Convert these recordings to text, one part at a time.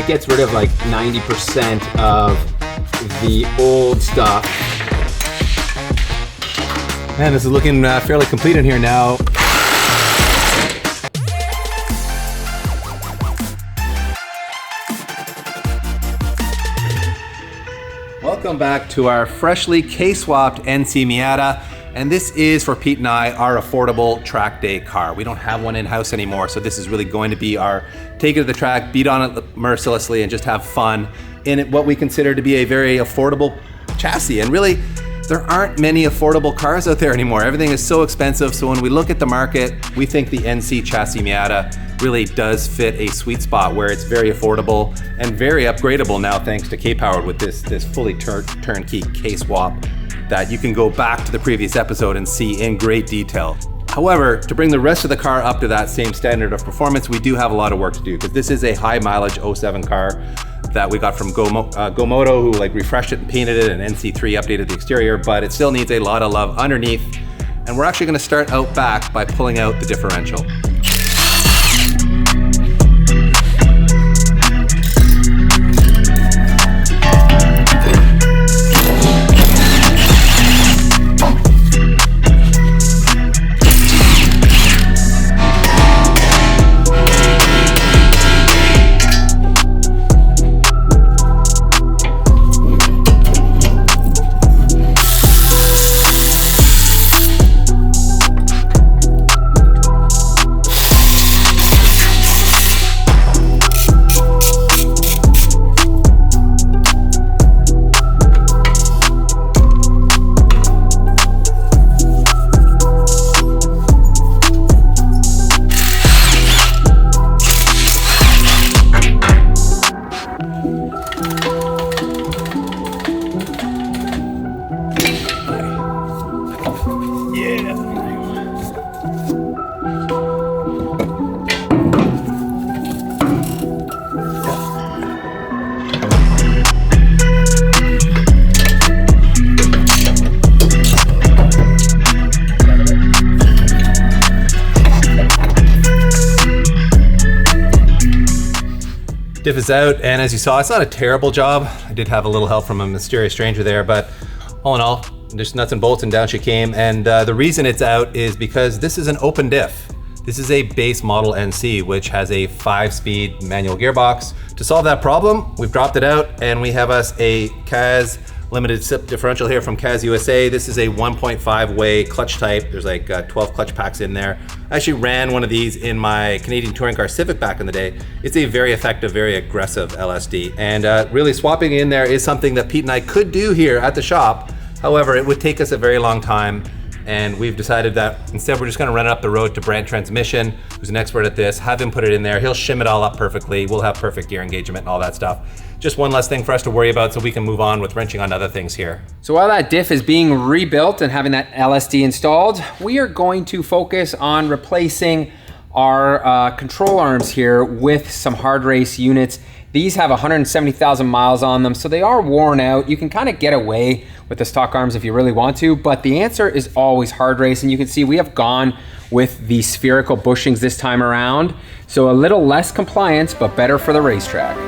it gets rid of like 90% of the old stuff. Man, this is looking fairly complete in here now. Welcome back to our freshly K-swapped NC Miata. And this is, for Pete and I, our affordable track day car. We don't have one in-house anymore, so this is really going to be our take it to the track, beat on it mercilessly, and just have fun in it, what we consider to be a very affordable chassis. And really, there aren't many affordable cars out there anymore. Everything is so expensive, so when we look at the market, we think the NC chassis Miata really does fit a sweet spot where it's very affordable and very upgradable now thanks to K-Powered with this fully turnkey K-swap that you can go back to the previous episode and see in great detail. However, to bring the rest of the car up to that same standard of performance, we do have a lot of work to do because this is a high mileage 07 car that we got from Gomoto, who like refreshed it and painted it, and NC3 updated the exterior, but it still needs a lot of love underneath. And we're actually gonna start out back by pulling out the differential. Diff is out, and as you saw, it's not a terrible job. I did have a little help from a mysterious stranger there, but all in all, just nuts and bolts and down she came. And the reason it's out is because this is an open diff. This is a base model NC, which has a 5-speed manual gearbox. To solve that problem, we've dropped it out, and we have us a Kaz limited slip differential here from Kaz USA. This is a 1.5 way clutch type. There's like 12 clutch packs in there. I actually ran one of these in my Canadian touring car Civic back in the day. It's a very effective, very aggressive LSD. And really swapping in there is something that Pete and I could do here at the shop. However, it would take us a very long time. And we've decided that instead we're just gonna run it up the road to Brand Transmission, who's an expert at this, have him put it in there. He'll shim it all up perfectly. We'll have perfect gear engagement and all that stuff. Just one less thing for us to worry about so we can move on with wrenching on other things here. So while that diff is being rebuilt and having that LSD installed, we are going to focus on replacing our control arms here with some hard race units. These have 170,000 miles on them, so they are worn out. You can kind of get away with the stock arms if you really want to, but the answer is always hard race. And you can see we have gone with the spherical bushings this time around. So a little less compliance, but better for the racetrack.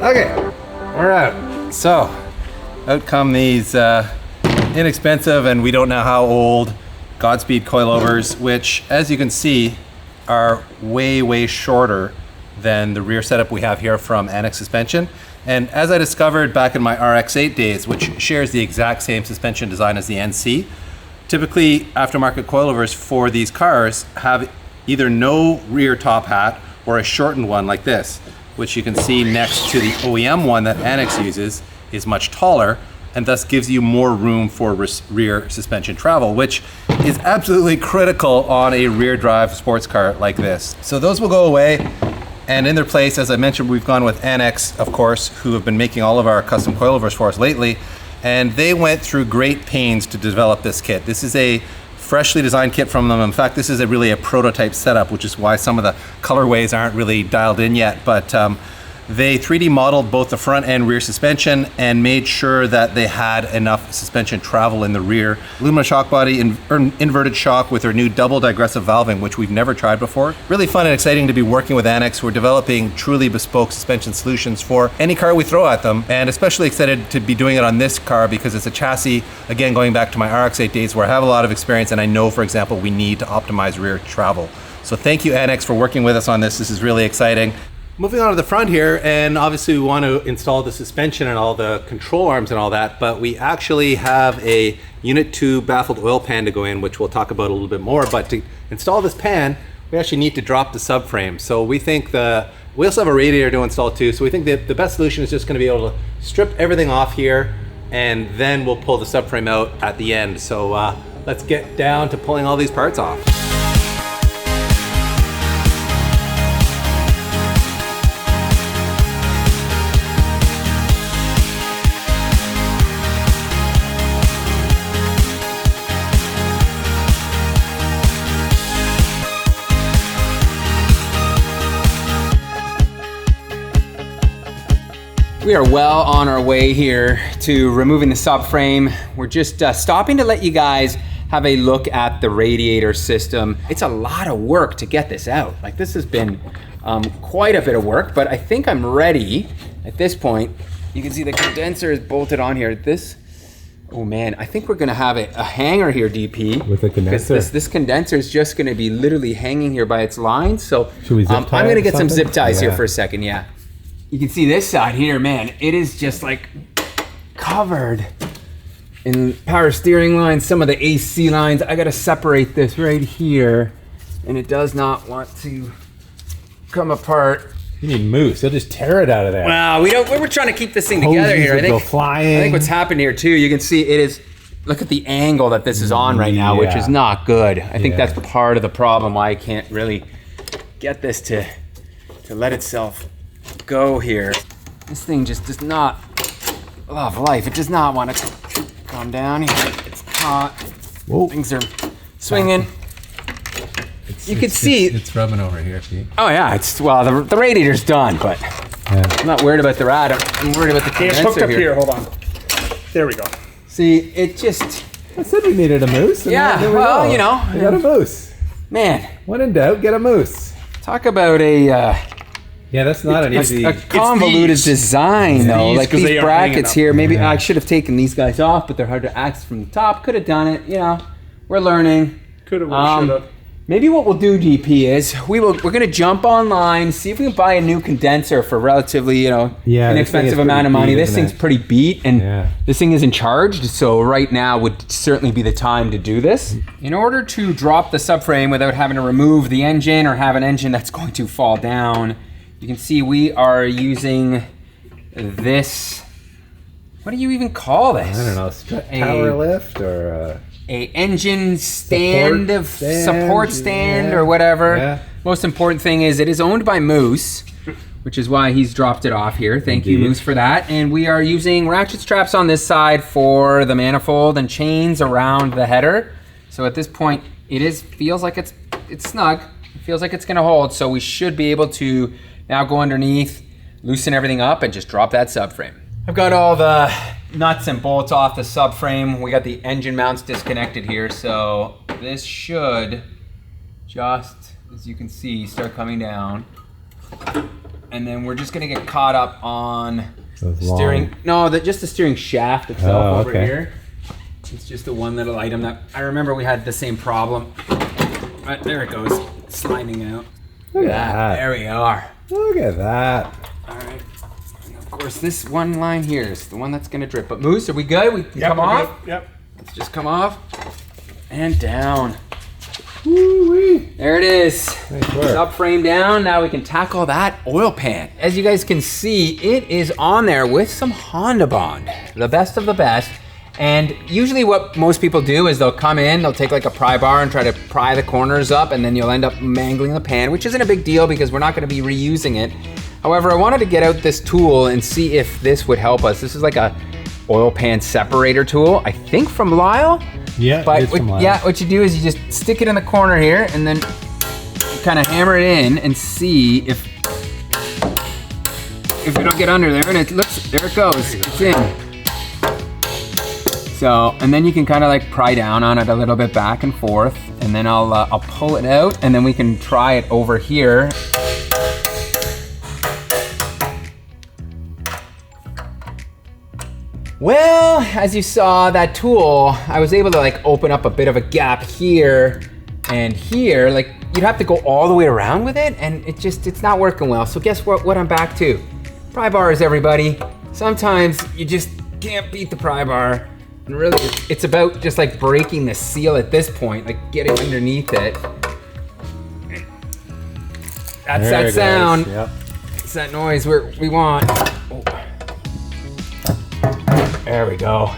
Okay, we're out. So, out come these inexpensive and we don't know how old Godspeed coilovers, which, as you can see, are way shorter than the rear setup we have here from NX Suspension. And as I discovered back in my RX-8 days, which shares the exact same suspension design as the NC, typically aftermarket coilovers for these cars have either no rear top hat or a shortened one like this, which you can see next to the OEM one that NX uses is much taller and thus gives you more room for rear suspension travel, which is absolutely critical on a rear drive sports car like this. So those will go away. And in their place, as I mentioned, we've gone with NX, of course, who have been making all of our custom coilovers for us lately. And they went through great pains to develop this kit. This is a freshly designed kit from them. In fact, this is really a prototype setup, which is why some of the colorways aren't really dialed in yet. But they 3D modeled both the front and rear suspension and made sure that they had enough suspension travel in the rear. Aluminum shock body, inverted shock with their new double digressive valving, which we've never tried before. Really fun and exciting to be working with NX. We're developing truly bespoke suspension solutions for any car we throw at them, and especially excited to be doing it on this car because it's a chassis, again, going back to my RX-8 days where I have a lot of experience and I know, for example, we need to optimize rear travel. So thank you, NX, for working with us on this. This is really exciting. Moving on to the front here, and obviously we want to install the suspension and all the control arms and all that, but we actually have a Unit 2 baffled oil pan to go in, which we'll talk about a little bit more. But to install this pan, we actually need to drop the subframe. So we think we also have a radiator to install too, so we think that the best solution is just going to be able to strip everything off here, and then we'll pull the subframe out at the end. So let's get down to pulling all these parts off. We are well on our way here to removing the subframe. We're just stopping to let you guys have a look at the radiator system. It's a lot of work to get this out. Like, this has been quite a bit of work, but I think I'm ready at this point. You can see the condenser is bolted on here. Oh man, I think we're gonna have a hanger here, DP. With a condenser? This condenser is just gonna be literally hanging here by its lines. So should we zip tie I'm gonna get some something? zip ties here for a second, yeah. You can see this side here, man, it is just like covered in power steering lines, some of the AC lines. I gotta separate this right here, and it does not want to come apart. You need mousse. They'll just tear it out of there. Wow, we're trying to keep this thing together here. Go flying. I think what's happened here too, you can see it is, look at the angle that this is on right now, which is not good. I think that's part of the problem why I can't really get this to let itself go here. This thing just does not love life. It does not want to come down here. It's caught. Whoa. Things are swinging. You can see it's rubbing over here, Pete. Oh yeah, well the radiator's done, but I'm not worried about the rad. I'm worried about the condenser. It's hooked up here. Hold on. There we go. See, it just. I said we needed a mousse. Yeah, well, you know, we got a mousse. Man, when in doubt, get a mousse. Talk about a. Yeah, that's not an easy. A convoluted design, though. Like these brackets here. Maybe I should have taken these guys off, but they're hard to access from the top. Could have done it. You know, we're learning. Could have, should have. Maybe what we'll do, DP, is we're gonna jump online, see if we can buy a new condenser for relatively, inexpensive amount of money. This thing's pretty beat, and this thing isn't charged, so right now would certainly be the time to do this. In order to drop the subframe without having to remove the engine or have an engine that's going to fall down, you can see we are using this. What do you even call this? I don't know, power lift or a engine support stand or whatever. Yeah. Most important thing is it is owned by Moose, which is why he's dropped it off here. Thank you, Moose, for that. And we are using ratchet straps on this side for the manifold and chains around the header. So at this point, feels like it's snug. It feels like it's gonna hold. So we should be able to now go underneath, loosen everything up, and just drop that subframe. I've got all the nuts and bolts off the subframe. We got the engine mounts disconnected here, so this should just, as you can see, start coming down. And then we're just gonna get caught up on steering. No, just the steering shaft itself over here. It's just the one little item that I remember we had the same problem. Right, there it goes. sliding out. Look at that. There we are. Look at that. All right. And of course, this one line here is the one that's gonna drip. But Moose, are we good? We can come we're off? good. Yep. Let's just come off and down. Woo-wee. There it is. Nice work. Subframe down. Now we can tackle that oil pan. As you guys can see, it is on there with some Honda Bond, the best of the best. And usually what most people do is they'll come in, they'll take like a pry bar and try to pry the corners up, and then you'll end up mangling the pan, which isn't a big deal because we're not gonna be reusing it. However, I wanted to get out this tool and see if this would help us. This is like a oil pan separator tool, I think from Lyle. Yeah, But it's from Lyle. yeah, what you do is you just stick it in the corner here and then kind of hammer it in and see if it'll get under there, and it looks, there it goes, it's in. So, and then you can kind of like pry down on it a little bit back and forth, and then I'll pull it out, and then we can try it over here. Well, as you saw, that tool, I was able to like open up a bit of a gap here and here. Like, you'd have to go all the way around with it, and it's not working well. So guess what I'm back to? Pry bars, everybody. Sometimes you just can't beat the pry bar. And really, it's about just like breaking the seal at this point, like getting underneath it. That's There that it goes. sound. Yep. It's that noise we want. Oh. There we go.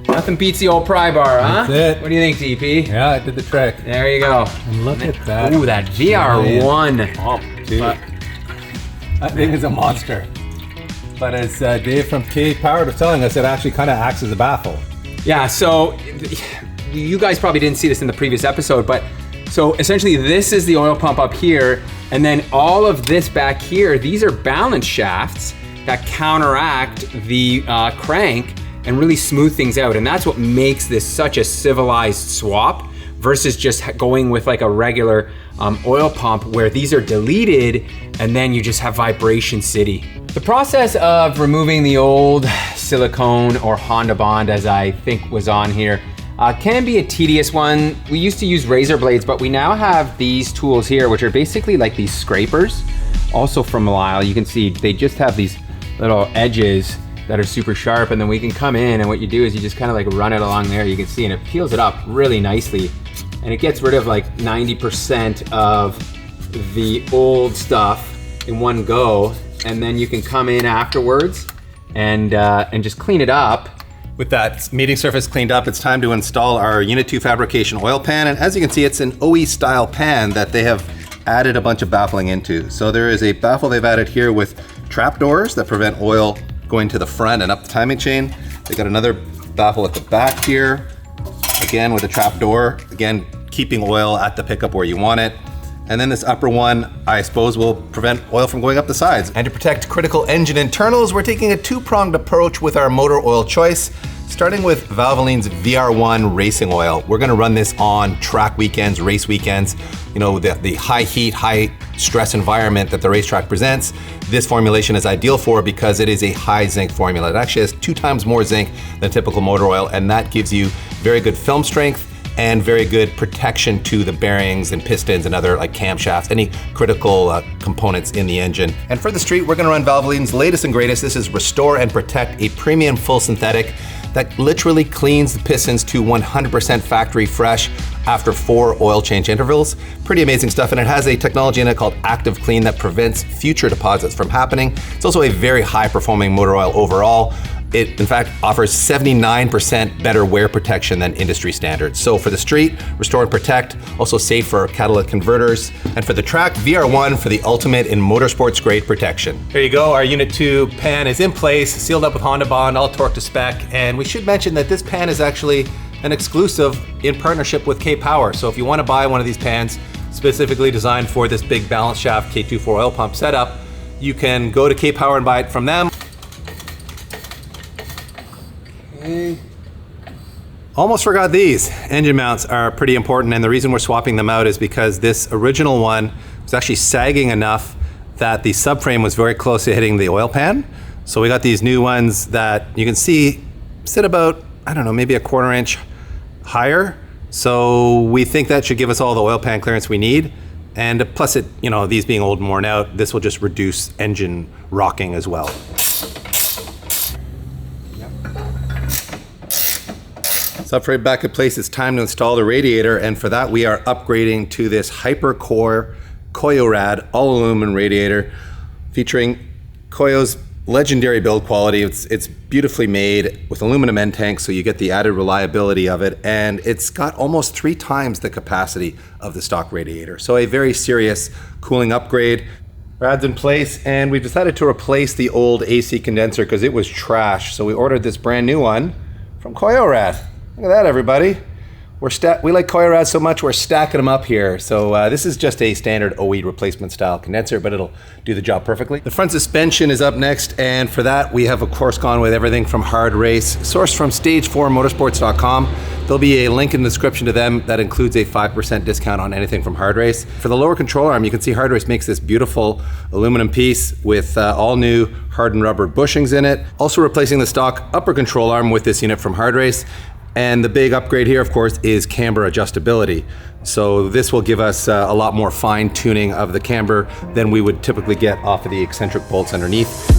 Nothing beats the old pry bar, huh? That's it. What do you think, DP? Yeah, it did the trick. There you go. And look at that. Ooh, that VR1. Oh, dude. That thing is a monster. But as Dave from K Powered was telling us, it actually kind of acts as a baffle. Yeah, so you guys probably didn't see this in the previous episode, but so essentially this is the oil pump up here, and then all of this back here, these are balance shafts that counteract the crank and really smooth things out. And that's what makes this such a civilized swap versus just going with like a regular oil pump where these are deleted and then you just have vibration city. The process of removing the old silicone or Honda Bond, as I think was on here, can be a tedious one. We used to use razor blades, but we now have these tools here, which are basically like these scrapers. Also from Lyle, you can see they just have these little edges that are super sharp, and then we can come in and what you do is you just kind of like run it along there, you can see, and it peels it up really nicely. And it gets rid of like 90% of the old stuff in one go, and then you can come in afterwards and just clean it up. With that meeting surface cleaned up, it's time to install our Unit 2 fabrication oil pan. And as you can see, it's an OE style pan that they have added a bunch of baffling into. So there is a baffle they've added here with trap doors that prevent oil going to the front and up the timing chain. They got another baffle at the back here, again with a trap door, again keeping oil at the pickup where you want it. And then this upper one, I suppose, will prevent oil from going up the sides. And to protect critical engine internals, we're taking a two-pronged approach with our motor oil choice, starting with Valvoline's VR1 racing oil. We're gonna run this on track weekends, race weekends, you know, the high heat, high stress environment that the racetrack presents. This formulation is ideal for because it is a high zinc formula. It actually has 2 times more zinc than typical motor oil, and that gives you very good film strength and very good protection to the bearings and pistons and other like camshafts, any critical components in the engine. And for the street, we're gonna run Valvoline's latest and greatest. This is Restore and Protect, a premium full synthetic that literally cleans the pistons to 100% factory fresh after 4 oil change intervals. Pretty amazing stuff, and it has a technology in it called Active Clean that prevents future deposits from happening. It's also a very high performing motor oil overall. It, in fact, offers 79% better wear protection than industry standards. So for the street, Restore and Protect, also safe for catalytic converters. And for the track, VR1 for the ultimate in motorsports grade protection. There you go, our Unit 2 pan is in place, sealed up with Honda Bond, all torque to spec. And we should mention that this pan is actually an exclusive in partnership with K-Power. So if you want to buy one of these pans specifically designed for this big balance shaft K24 oil pump setup, you can go to K-Power and buy it from them. Almost forgot these. Engine mounts are pretty important, and the reason we're swapping them out is because this original one was actually sagging enough that the subframe was very close to hitting the oil pan. So we got these new ones that you can see sit about, I don't know, maybe a 1/4 inch higher So we think that should give us all the oil pan clearance we need. And plus it, these being old and worn out, this will just reduce engine rocking as well. So for it back in place, it's time to install the radiator. And for that, we are upgrading to this HyperCore Koyo-Rad all aluminum radiator featuring Koyo's legendary build quality. It's beautifully made with aluminum end tanks, so you get the added reliability of it, and it's got almost 3 times the capacity of the stock radiator. So a very serious cooling upgrade. Rad's in place, and we've decided to replace the old AC condenser because it was trash. So we ordered this brand new one from Koyo-Rad. Look at that, everybody. We like Koyo-Rad so much, we're stacking them up here. So this is just a standard OE replacement style condenser, but it'll do the job perfectly. The front suspension is up next, and for that, we have of course gone with everything from Hard Race, sourced from stage4motorsports.com. There'll be a link in the description to them that includes a 5% discount on anything from Hard Race. For the lower control arm, you can see Hard Race makes this beautiful aluminum piece with all new hardened rubber bushings in it. Also replacing the stock upper control arm with this unit from Hard Race. And the big upgrade here, of course, is camber adjustability. So this will give us a lot more fine tuning of the camber than we would typically get off of the eccentric bolts underneath.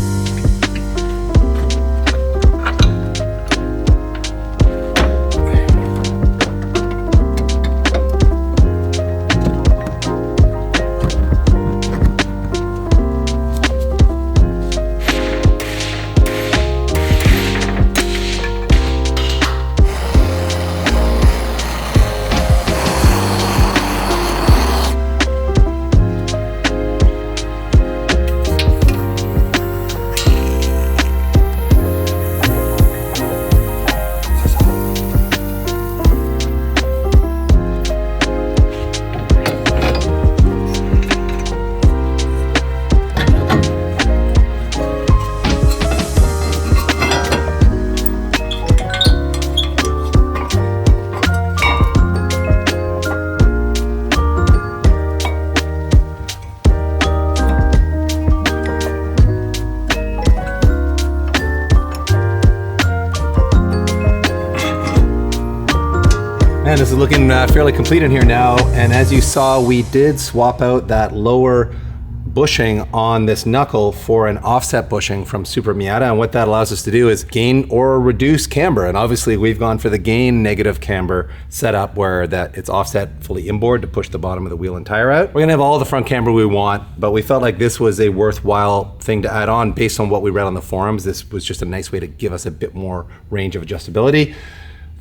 Man, this is looking fairly complete in here now, and as you saw, we did swap out that lower bushing on this knuckle for an offset bushing from Super Miata, and what that allows us to do is gain or reduce camber, and obviously we've gone for the gain negative camber setup where that it's offset fully inboard to push the bottom of the wheel and tire out. We're gonna have all the front camber we want, but we felt like this was a worthwhile thing to add on based on what we read on the forums. This was just a nice way to give us a bit more range of adjustability.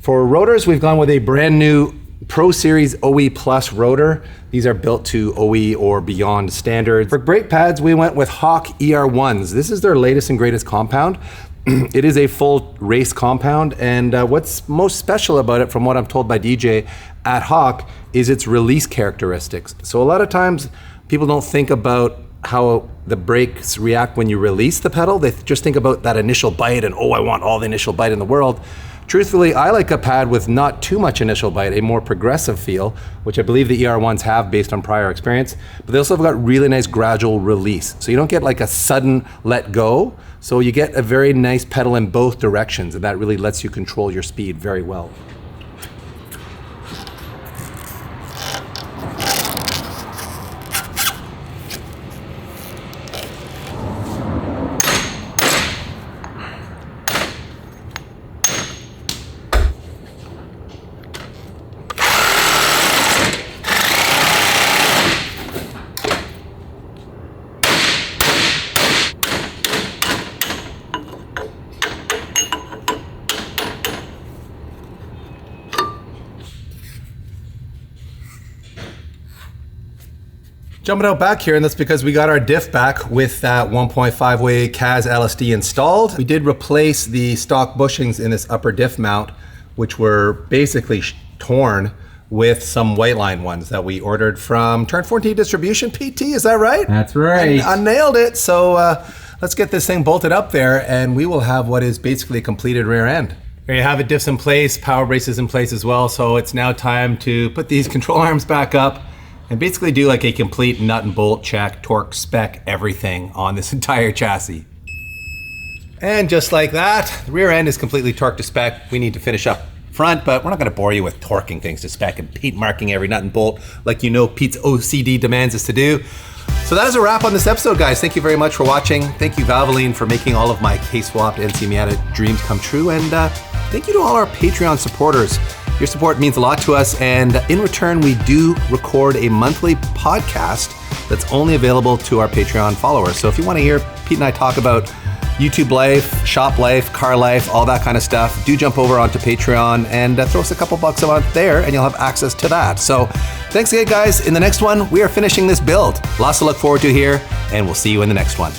For rotors, we've gone with a brand new Pro Series OE Plus rotor. These are built to OE or beyond standards. For brake pads, we went with Hawk ER1s. This is their latest and greatest compound. It is a full race compound, and what's most special about it, from what I'm told by DJ at Hawk, is its release characteristics. So a lot of times, people don't think about how the brakes react when you release the pedal. They just think about that initial bite and, oh, I want all the initial bite in the world. Truthfully, I like a pad with not too much initial bite, a more progressive feel, which I believe the ER1s have based on prior experience, but they also have got really nice gradual release. So you don't get like a sudden let go, so you get a very nice pedal in both directions, and that really lets you control your speed very well. Jumping out back here, and that's because we got our diff back with that 1.5-way CAS LSD installed. We did replace the stock bushings in this upper diff mount, which were basically torn, with some white line ones that we ordered from Turn 14 Distribution. PT, is that right? That's right. I nailed it. So let's get this thing bolted up there, and we will have what is basically a completed rear end. There you have it, diffs in place, power braces in place as well. So it's now time to put these control arms back up and basically do like a complete nut and bolt check, torque spec, everything on this entire chassis. And just like that, the rear end is completely torqued to spec. We need to finish up front, but we're not gonna bore you with torquing things to spec and Pete marking every nut and bolt like you know Pete's OCD demands us to do. So that is a wrap on this episode, guys. Thank you very much for watching. Thank you, Valvoline, for making all of my K-swapped NC Miata dreams come true. And thank you to all our Patreon supporters. Your support means a lot to us. And in return, we do record a monthly podcast that's only available to our Patreon followers. So if you want to hear Pete and I talk about YouTube life, shop life, car life, all that kind of stuff, do jump over onto Patreon and throw us a couple bucks a month there and you'll have access to that. So thanks again, guys. In the next one, we are finishing this build. Lots to look forward to here, and we'll see you in the next one.